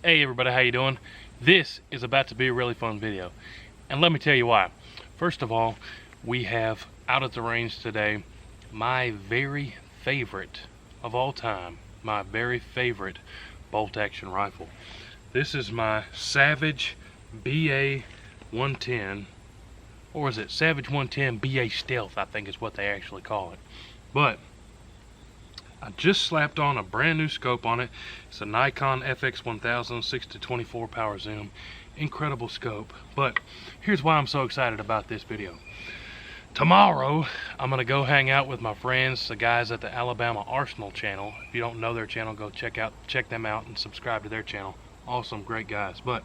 Hey everybody, how you doing? This is about to be a really fun video, and let me tell you why. First of all, we have out at the range today my very favorite of all time, my very favorite bolt action rifle. This is my Savage BA 110, or is it Savage 110 BA Stealth, I think is what they actually call it. But I just slapped on a brand new scope on it. It's a Nikon FX1000 6-24 power zoom. Incredible scope. But here's why I'm so excited about this video. Tomorrow I'm gonna go hang out with my friends, the guys at the Alabama Arsenal channel. If you don't know their channel, go check them out and subscribe to their channel. Awesome, great guys. But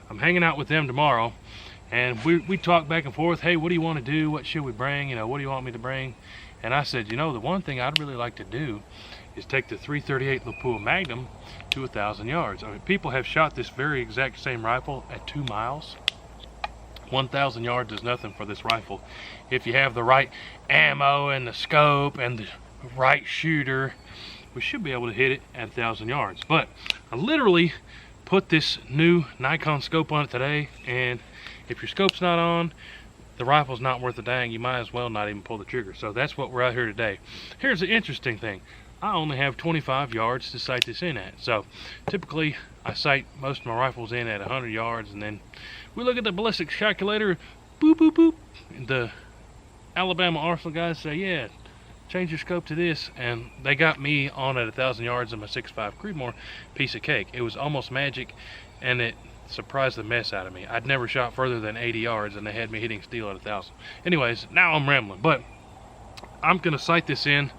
I'm hanging out with them tomorrow, and we talk back and forth. Hey, what do you want to do? What should we bring? You know, what do you want me to bring? And I said, you know, the one thing I'd really like to do is take the .338 Lapua Magnum to 1,000 yards. I mean, people have shot this very exact same rifle at 2 miles. 1,000 yards is nothing for this rifle. If you have the right ammo and the scope and the right shooter, we should be able to hit it at 1,000 yards. But I literally put this new Nikon scope on it today, and if your scope's not on, the rifle's not worth a dang. You might as well not even pull the trigger. So that's what we're out here today. Here's the interesting thing. I only have 25 yards to sight this in at. So typically I sight most of my rifles in at 100 yards, and then we look at the ballistics calculator, boop, boop, boop. And the Alabama Arsenal guys say, yeah, change your scope to this, and they got me on at 1,000 yards in my 6.5 Creedmoor. Piece of cake. It was almost magic, and it surprised the mess out of me. I'd never shot further than 80 yards, and they had me hitting steel at 1,000. Anyways, now I'm rambling, but I'm gonna sight this in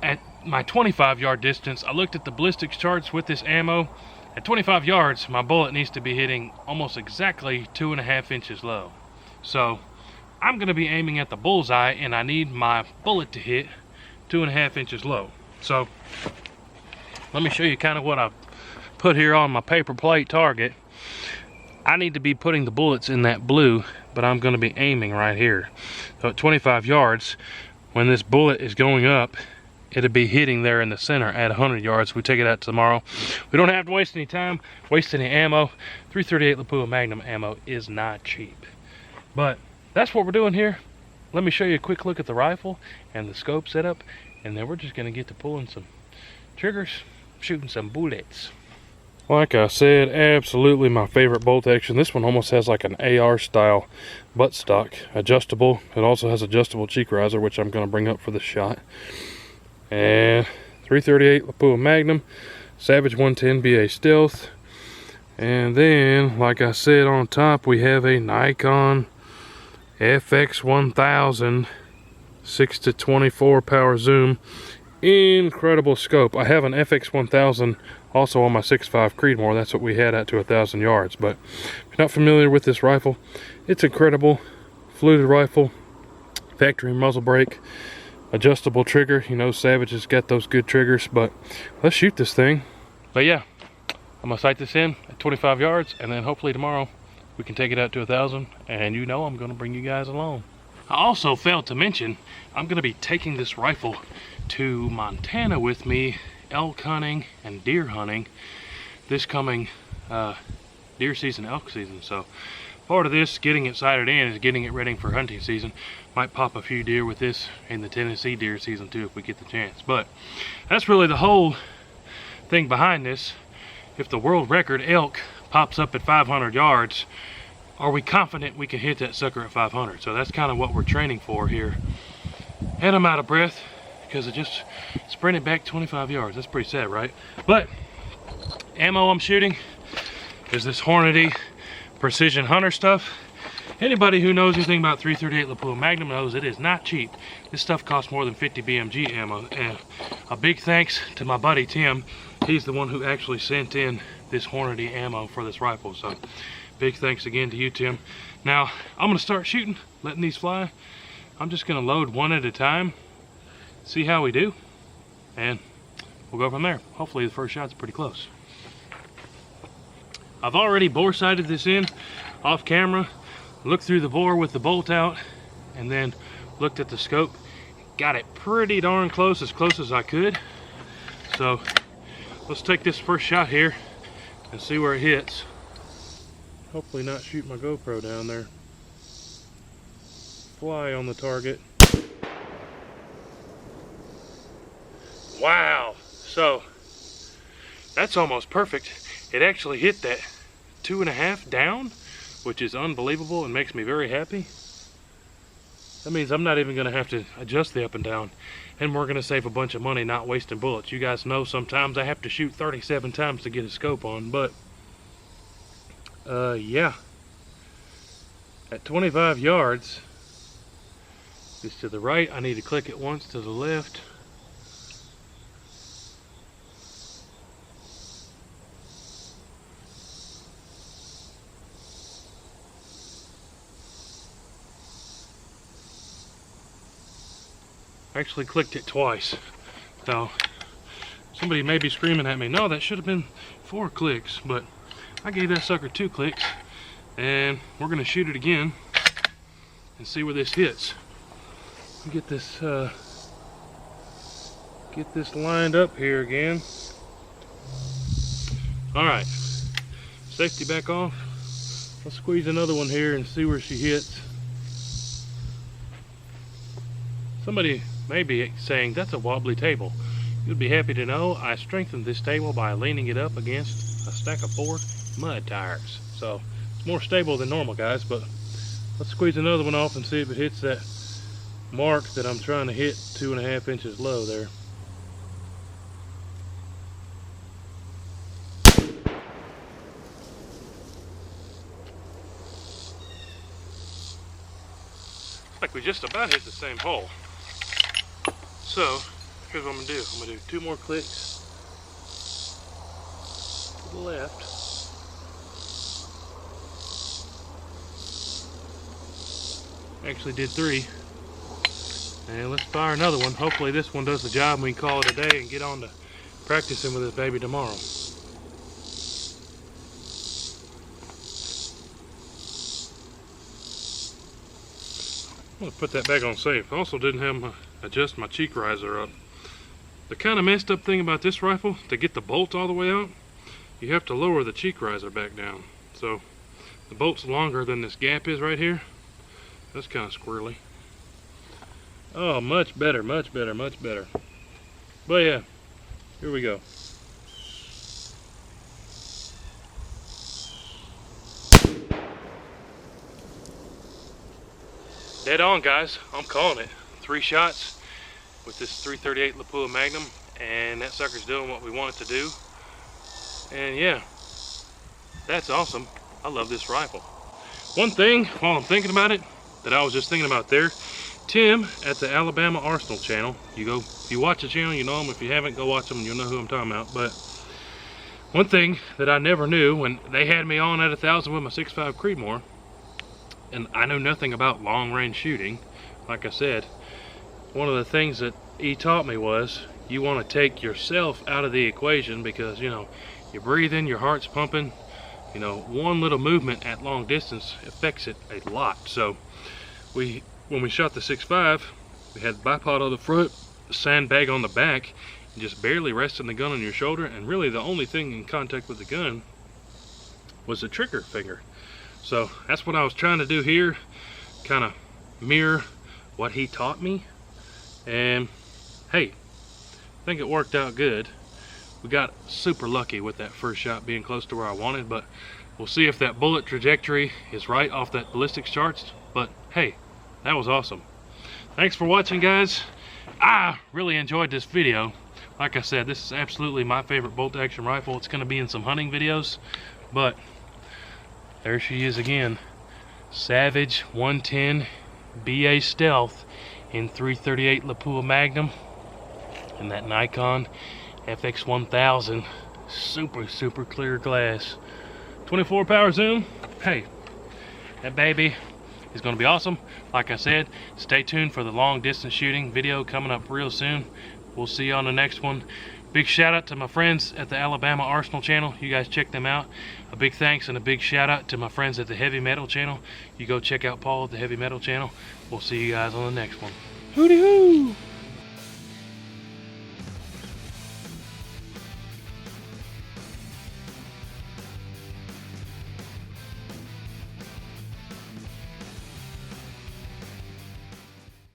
at my 25 yard distance. I looked at the ballistics charts with this ammo. At 25 yards, my bullet needs to be hitting almost exactly 2.5 inches low. So I'm gonna be aiming at the bullseye, and I need my bullet to hit 2.5 inches low. So let me show you kind of what I've put here on my paper plate target. I need to be putting the bullets in that blue, but I'm going to be aiming right here. So at 25 yards, when this bullet is going up, it'll be hitting there in the center at 100 yards. We take it out tomorrow. We don't have to waste any time, waste any ammo. .338 Lapua Magnum ammo is not cheap. But that's what we're doing here. Let me show you a quick look at the rifle and the scope setup, and then we're just going to get to pulling some triggers, shooting some bullets. Like I said, absolutely my favorite bolt action. This one almost has like an AR style buttstock, adjustable. It also has adjustable cheek riser, which I'm going to bring up for the shot. And .338 Lapua Magnum, Savage 110 BA Stealth. And then, like I said, on top we have a Nikon FX1000 6-24 power zoom. Incredible scope. I have an FX1000 also on my 6.5 Creedmoor. That's what we had at to 1,000 yards. But if you're not familiar with this rifle, it's incredible. Fluted rifle, factory muzzle brake, adjustable trigger. You know, Savage has got those good triggers. But let's shoot this thing. But yeah, I'm gonna sight this in at 25 yards, and then hopefully tomorrow we can take it out to 1,000. And you know I'm gonna bring you guys along. I also failed to mention I'm gonna be taking this rifle to Montana with me, elk hunting and deer hunting this coming deer season, elk season. So part of this getting it sighted in is getting it ready for hunting season. Might pop a few deer with this in the Tennessee deer season too if we get the chance. But that's really the whole thing behind this. If the world record elk pops up at 500 yards, are we confident we can hit that sucker at 500? So that's kind of what we're training for here. And I'm out of breath because I just sprinted back 25 yards. That's pretty sad, right? But ammo I'm shooting is this Hornady Precision Hunter stuff. Anybody who knows anything about .338 Lapua Magnum knows it is not cheap. This stuff costs more than 50 BMG ammo. And a big thanks to my buddy Tim. He's the one who actually sent in this Hornady ammo for this rifle. So big thanks again to you, Tim. Now I'm gonna start shooting, letting these fly. I'm just gonna load one at a time, see how we do, and we'll go from there. Hopefully the first shot's pretty close. I've already bore sighted this in off camera, looked through the bore with the bolt out, and then looked at the scope. Got it pretty darn close as I could. So let's take this first shot here, and see where it hits. Hopefully not shoot my GoPro down there. Fly on the target. Wow, so that's almost perfect. It actually hit that 2.5 down, which is unbelievable and makes me very happy. That means I'm not even going to have to adjust the up and down, and we're going to save a bunch of money not wasting bullets. You guys know sometimes I have to shoot 37 times to get a scope on, but yeah, at 25 yards, it's to the right. I need to click it once to the left. I actually clicked it twice. So somebody may be screaming at me, no, that should have been 4 clicks, but I gave that sucker 2 clicks, and we're gonna shoot it again and see where this hits. Get this lined up here again. All right, safety back off. Let's squeeze another one here and see where she hits. Somebody may be saying, that's a wobbly table. You'll be happy to know I strengthened this table by leaning it up against a stack of 4 mud tires. So it's more stable than normal, guys, but let's squeeze another one off and see if it hits that mark that I'm trying to hit 2.5 inches low there. Like we just about hit the same hole. So here's what I'm gonna do. I'm gonna do 2 more clicks to the left. Actually did 3. And let's fire another one. Hopefully this one does the job and we can call it a day and get on to practicing with this baby tomorrow. I'm gonna put that back on safe. I also didn't have adjust my cheek riser up. The kind of messed up thing about this rifle, to get the bolt all the way out, you have to lower the cheek riser back down. So the bolt's longer than this gap is right here. That's kind of squirrely. Oh, much better, much better, much better. But yeah, here we go. Dead on, guys. I'm calling it. 3 shots with this 338 Lapua Magnum, and that sucker's doing what we want it to do. And yeah, that's awesome. I love this rifle. One thing, while I'm thinking about it, that I was just thinking about there, Tim at the Alabama Arsenal channel. If you watch the channel, you know him. If you haven't, go watch him and you'll know who I'm talking about. But one thing that I never knew, when they had me on at 1,000 with my 6.5 Creedmoor, and I know nothing about long range shooting, like I said, one of the things that he taught me was you want to take yourself out of the equation, because you know, you're breathing, your heart's pumping, you know, one little movement at long distance affects it a lot. So when we shot the 6.5, we had bipod on the front, sandbag on the back, and just barely resting the gun on your shoulder, and really the only thing in contact with the gun was the trigger finger. So that's what I was trying to do here, kind of mirror what he taught me. And hey, I think it worked out good. We got super lucky with that first shot being close to where I wanted, but we'll see if that bullet trajectory is right off that ballistics charts. But hey, that was awesome. Thanks for watching, guys. I really enjoyed this video. Like I said, this is absolutely my favorite bolt action rifle. It's going to be in some hunting videos, but there she is again. Savage 110 BA Stealth in 338 Lapua Magnum, and that Nikon FX1000 super clear glass, 24 power zoom. Hey, that baby is going to be awesome. Like I said, stay tuned for the long distance shooting video coming up real soon. We'll see you on the next one. Big shout out to my friends at the Alabama Arsenal channel. You guys check them out. A big thanks and a big shout out to my friends at the Heavy Metal channel. You go check out Paul at the Heavy Metal channel. We'll see you guys on the next one. Hooty hoo!